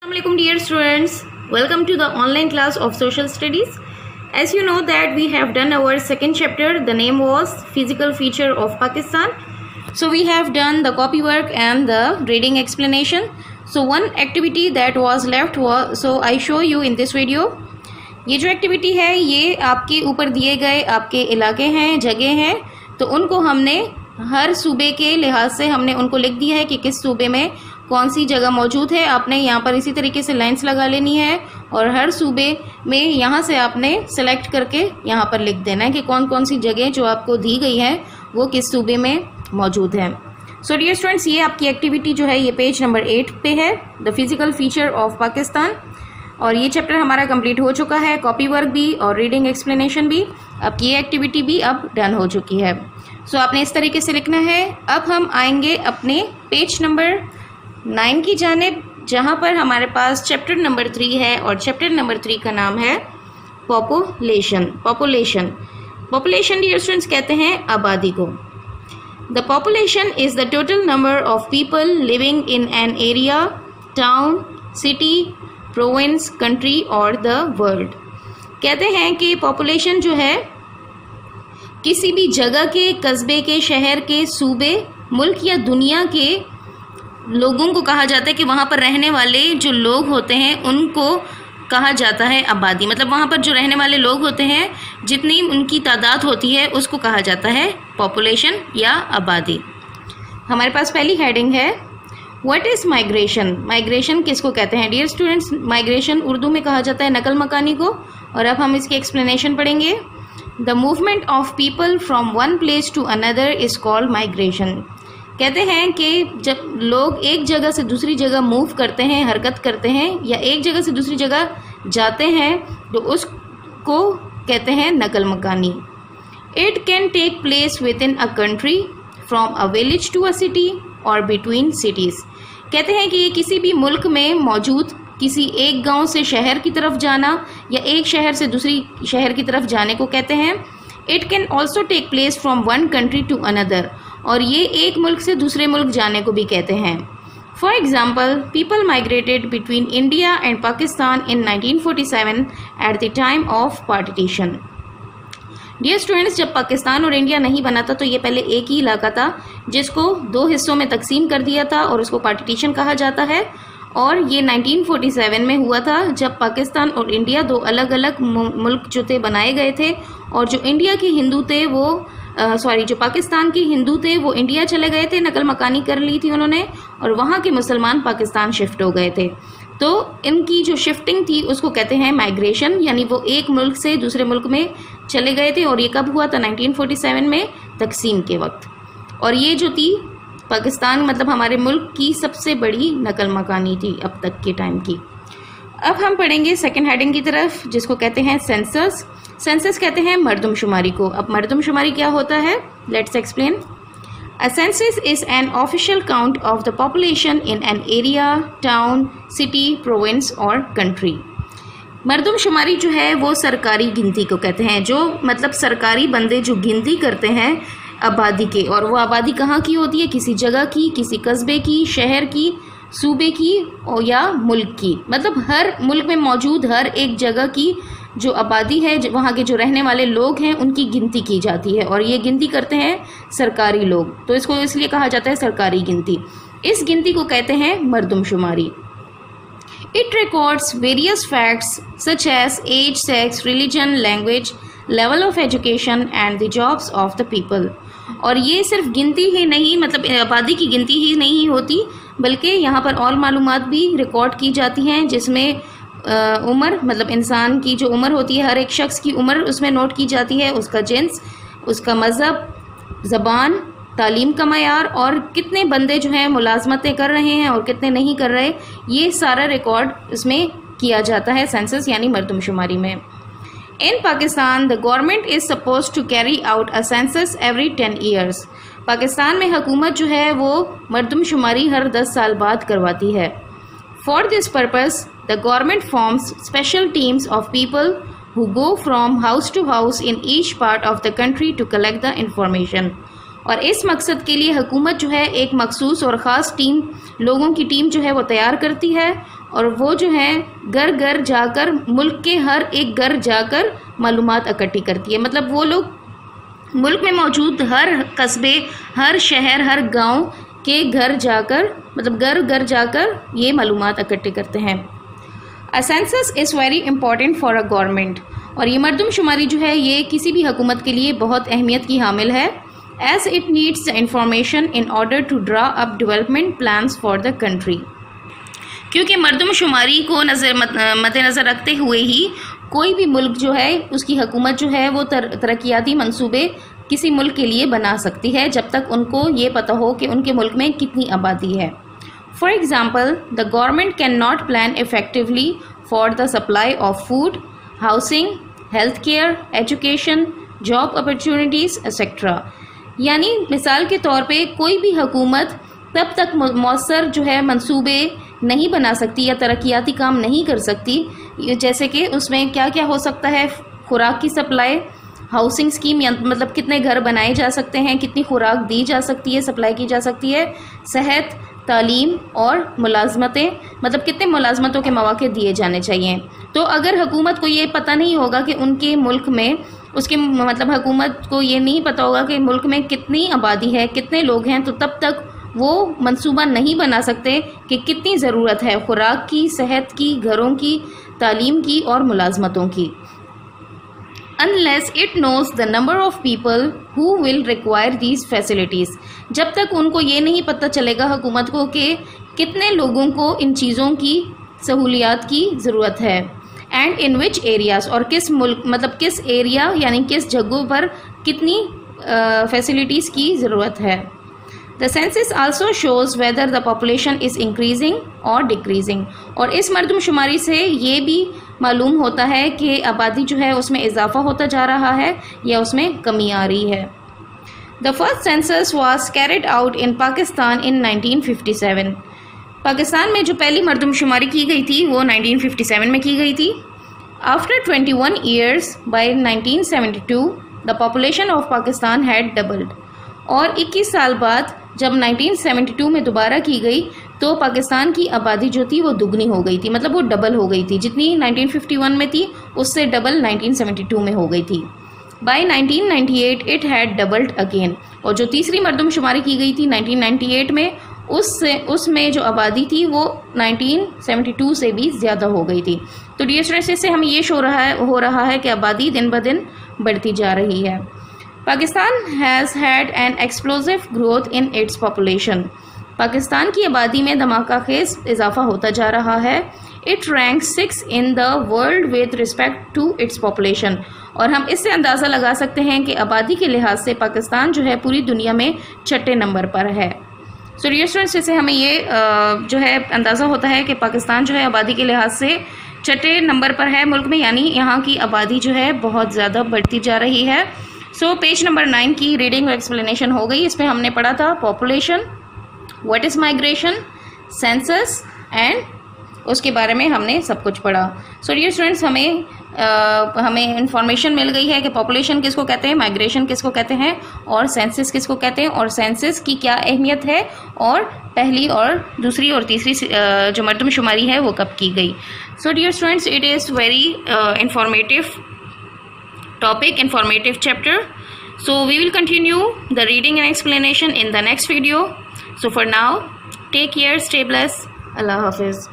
Assalamualaikum dear students, welcome to the online class of social studies. As you know that we have done our second chapter, the name was physical feature of Pakistan. So we have done the copy work and the reading explanation. So one activity that was left was, so I show you in this video. ये जो activity है ये आपके ऊपर दिए गए आपके इलाके हैं, जगह हैं, तो उनको हमने हर सूबे के लिहाज से हमने उनको लिख दिया है कि किस सूबे में कौन सी जगह मौजूद है। आपने यहाँ पर इसी तरीके से लाइंस लगा लेनी है और हर सूबे में यहाँ से आपने सेलेक्ट करके यहाँ पर लिख देना है कि कौन कौन सी जगह जो आपको दी गई है वो किस सूबे में मौजूद है। सो डियर स्टूडेंट्स, ये आपकी एक्टिविटी जो है ये पेज नंबर 8 पे है, the physical feature of Pakistan. और ये चैप्टर हमारा कंप्लीट हो चुका है, कॉपी वर्क भी और रीडिंग एक्सप्लेनेशन भी। आपकी ये एक्टिविटी भी अब डन हो चुकी है। सो आपने इस तरीके से लिखना है। अब हम आएंगे अपने पेज नंबर 9 की जानिब, जहाँ पर हमारे पास चैप्टर नंबर 3 है और चैप्टर नंबर 3 का नाम है पॉपुलेशन। पॉपुलेशन डियर स्टूडेंट्स कहते हैं आबादी को। The population is the total number of people living in an area, town, city, province, country और द वर्ल्ड। कहते हैं कि पॉपुलेशन जो है किसी भी जगह के, कस्बे के, शहर के, सूबे, मुल्क या दुनिया के लोगों को कहा जाता है कि वहाँ पर रहने वाले जो लोग होते हैं उनको कहा जाता है आबादी। मतलब वहाँ पर जो रहने वाले लोग होते हैं जितनी उनकी तादाद होती है उसको कहा जाता है पॉपुलेशन या आबादी। हमारे पास पहली हेडिंग है व्हाट इज़ माइग्रेशन। माइग्रेशन किसको कहते हैं डियर स्टूडेंट्स? माइग्रेशन उर्दू में कहा जाता है नकल मकानी को। और अब हम इसकी एक्सप्लेनेशन पढ़ेंगे। The movement of people from one place to another is called migration. कहते हैं कि जब लोग एक जगह से दूसरी जगह मूव करते हैं, हरकत करते हैं या एक जगह से दूसरी जगह जाते हैं तो उसको कहते हैं नकल मकानी। It can take place within a country, from a village to a city और बिटवीन सिटीज़। कहते हैं कि ये किसी भी मुल्क में मौजूद किसी एक गांव से शहर की तरफ जाना या एक शहर से दूसरी शहर की तरफ जाने को कहते हैं। It can also take place from one country to another, और ये एक मुल्क से दूसरे मुल्क जाने को भी कहते हैं। For example, people migrated between India and Pakistan in 1947 at the time of partition. Dear students, जब पाकिस्तान और इंडिया नहीं बना था तो ये पहले एक ही इलाका था जिसको 2 हिस्सों में तकसीम कर दिया था और उसको पार्टीशन कहा जाता है। और ये 1947 में हुआ था जब पाकिस्तान और इंडिया 2 अलग अलग मुल्क जो थे बनाए गए थे। और जो इंडिया के हिंदू थे वो जो पाकिस्तान के हिंदू थे वो इंडिया चले गए थे, नकल मकानी कर ली थी उन्होंने, और वहाँ के मुसलमान पाकिस्तान शिफ्ट हो गए थे। तो इनकी जो शिफ्टिंग थी उसको कहते हैं माइग्रेशन, यानी वो एक मुल्क से दूसरे मुल्क में चले गए थे। और ये कब हुआ था? 1947 में, तकसीम के वक्त। और ये जो थी पाकिस्तान मतलब हमारे मुल्क की सबसे बड़ी नकल मकानी थी अब तक के टाइम की। अब हम पढ़ेंगे सेकेंड हेडिंग की तरफ, जिसको कहते हैं सेंसस। सेंसस कहते हैं मरदमशुमारी को। अब मरदमशुमारी क्या होता है? Let's explain. A census is an official count of the population in an area, town, city, province और कंट्री। मरदमशुमारी जो है वो सरकारी गिनती को कहते हैं, जो मतलब सरकारी बंदे जो गिनती करते हैं आबादी के, और वो आबादी कहाँ की होती है? किसी जगह की, किसी कस्बे की, शहर की, सूबे की और या मुल्क की। मतलब हर मुल्क में मौजूद हर एक जगह की जो आबादी है, वहाँ के जो रहने वाले लोग हैं उनकी गिनती की जाती है, और ये गिनती करते हैं सरकारी लोग, तो इसको इसलिए कहा जाता है सरकारी गिनती। इस गिनती को कहते हैं मरदमशुमारी। It records various facts such as age, sex, religion, language, level of education and the jobs of the people. और ये सिर्फ गिनती ही नहीं, मतलब आबादी की गिनती ही नहीं होती, बल्कि यहाँ पर और मालूमात भी रिकॉर्ड की जाती हैं, जिसमें उम्र मतलब इंसान की जो उम्र होती है, हर एक शख्स की उम्र उसमें नोट की जाती है, उसका जिन्स, उसका मज़हब, ज़बान, तालीम का मयार और कितने बंदे जो हैं मुलाजमतें कर रहे हैं और कितने नहीं कर रहे, ये सारा रिकॉर्ड इसमें किया जाता है सेंसस यानी मरदमशुमारी में। In Pakistan the government is suppose to carry out a census every 10 years. Pakistan में हुकूमत जो है वो मरदमशुमारी हर 10 साल बाद करवाती है। For this purpose the government forms special teams of people who go from house to house in each part of the country to collect the information। और इस मकसद के लिए हुकूमत जो है एक मखसूस और ख़ास टीम, लोगों की टीम जो है वो तैयार करती है और वो जो है घर घर जाकर, मुल्क के हर एक घर जाकर मालूमात इकट्ठी करती है। मतलब वो लोग मुल्क में मौजूद हर कस्बे, हर शहर, हर गांव के घर जाकर, मतलब घर घर जाकर ये मालूमात इकट्ठे करते हैं। A census is very important for a government, और ये मरदमशुमारी जो है ये किसी भी हुकूमत के लिए बहुत अहमियत की हामिल है। As it needs the information in order to draw up development plans for the country, क्योंकि मरदमशुमारी को मद्देनज़र रखते हुए ही कोई भी मुल्क जो है उसकी हुकूमत जो है वो तरक्याती मंसूबे किसी मुल्क के लिए बना सकती है, जब तक उनको ये पता हो कि उनके मुल्क में कितनी आबादी है। For example, the government can not plan effectively for the supply of food, housing, health care, education, job opportunities etcetera. यानी मिसाल के तौर पे कोई भी हुकूमत तब तक मौसर जो है मंसूबे नहीं बना सकती या तरक्याती काम नहीं कर सकती, जैसे कि उसमें क्या क्या हो सकता है, खुराक की सप्लाई, हाउसिंग स्कीम, या मतलब कितने घर बनाए जा सकते हैं, कितनी खुराक दी जा सकती है, सप्लाई की जा सकती है, सेहत, तालीम और मुलाजमतें, मतलब कितने मुलाजमतों के मौके दिए जाने चाहिए। तो अगर हुकूमत को ये पता नहीं होगा कि उनके मुल्क में, उसके मतलब हुकूमत को ये नहीं पता होगा कि मुल्क में कितनी आबादी है, कितने लोग हैं, तो तब तक वो मंसूबा नहीं बना सकते कि कितनी ज़रूरत है खुराक की, सेहत की, घरों की, तालीम की और मुलाजमतों की। Unless it knows the number of people who will require these facilities, जब तक उनको ये नहीं पता चलेगा हुकूमत को कि कितने लोगों को इन चीज़ों की सहूलियात की ज़रूरत है, एंड इन विच एरियाज़, और किस मुल्क मतलब किस एरिया यानी किस जगहों पर कितनी फैसिलिटीज़ की ज़रूरत है। The census also shows whether the population is increasing और डिक्रीजिंग, और इस मरदमशुमारी से ये भी मालूम होता है कि आबादी जो है उसमें इजाफा होता जा रहा है या उसमें कमी आ रही है। The first census was carried out in Pakistan in 1957। Pakistan में जो पहली मरदमशुमारी की गई थी वो 1957 में की गई थी। After 21 years bye 1972 the population of Pakistan had doubled, और 21 साल बाद जब 1972 में दोबारा की गई तो पाकिस्तान की आबादी जो थी वो दुगनी हो गई थी, मतलब वो डबल हो गई थी, जितनी 1951 में थी उससे डबल 1972 में हो गई थी। By 1998 it had doubled again, और जो तीसरी मरदमशुमारी की गई थी 1998 में उसमें जो आबादी थी वो 1972 से भी ज़्यादा हो गई थी। तो डियर स्टूडेंट्स, इससे हमें ये हो रहा है कि आबादी दिन ब दिन बढ़ती जा रही है। Pakistan has had an explosive growth in its population, Pakistan की आबादी में धमाकाखेज इजाफा होता जा रहा है। It rank 6 in the world with respect to its population, और हम इससे अंदाज़ा लगा सकते हैं कि आबादी के लिहाज से पाकिस्तान जो है पूरी दुनिया में 6ठे नंबर पर है। सो डियर स्टूडेंट्स, इससे हमें ये जो है अंदाज़ा होता है कि पाकिस्तान जो है आबादी के लिहाज से 6ठे नंबर पर है मुल्क में, यानी यहाँ की आबादी जो है बहुत ज़्यादा बढ़ती जा रही है। सो पेज नंबर 9 की रीडिंग और एक्सप्लेनेशन हो गई। इसमें हमने पढ़ा था population, what is migration, census, and उसके बारे में हमने सब कुछ पढ़ा। सो डियर स्टूडेंट्स, हमें इंफॉर्मेशन मिल गई है कि पॉपुलेशन किसको कहते हैं, माइग्रेशन किसको कहते हैं, और सेंसस किसको कहते हैं, और सेंसस की क्या अहमियत है, और पहली और दूसरी और तीसरी जो मरदमशुमारी है वो कब की गई। So dear students, it is very informative topic, informative chapter. So we will continue the reading and explanation in the next video. So for now, take care, stay blessed. Allah Hafiz.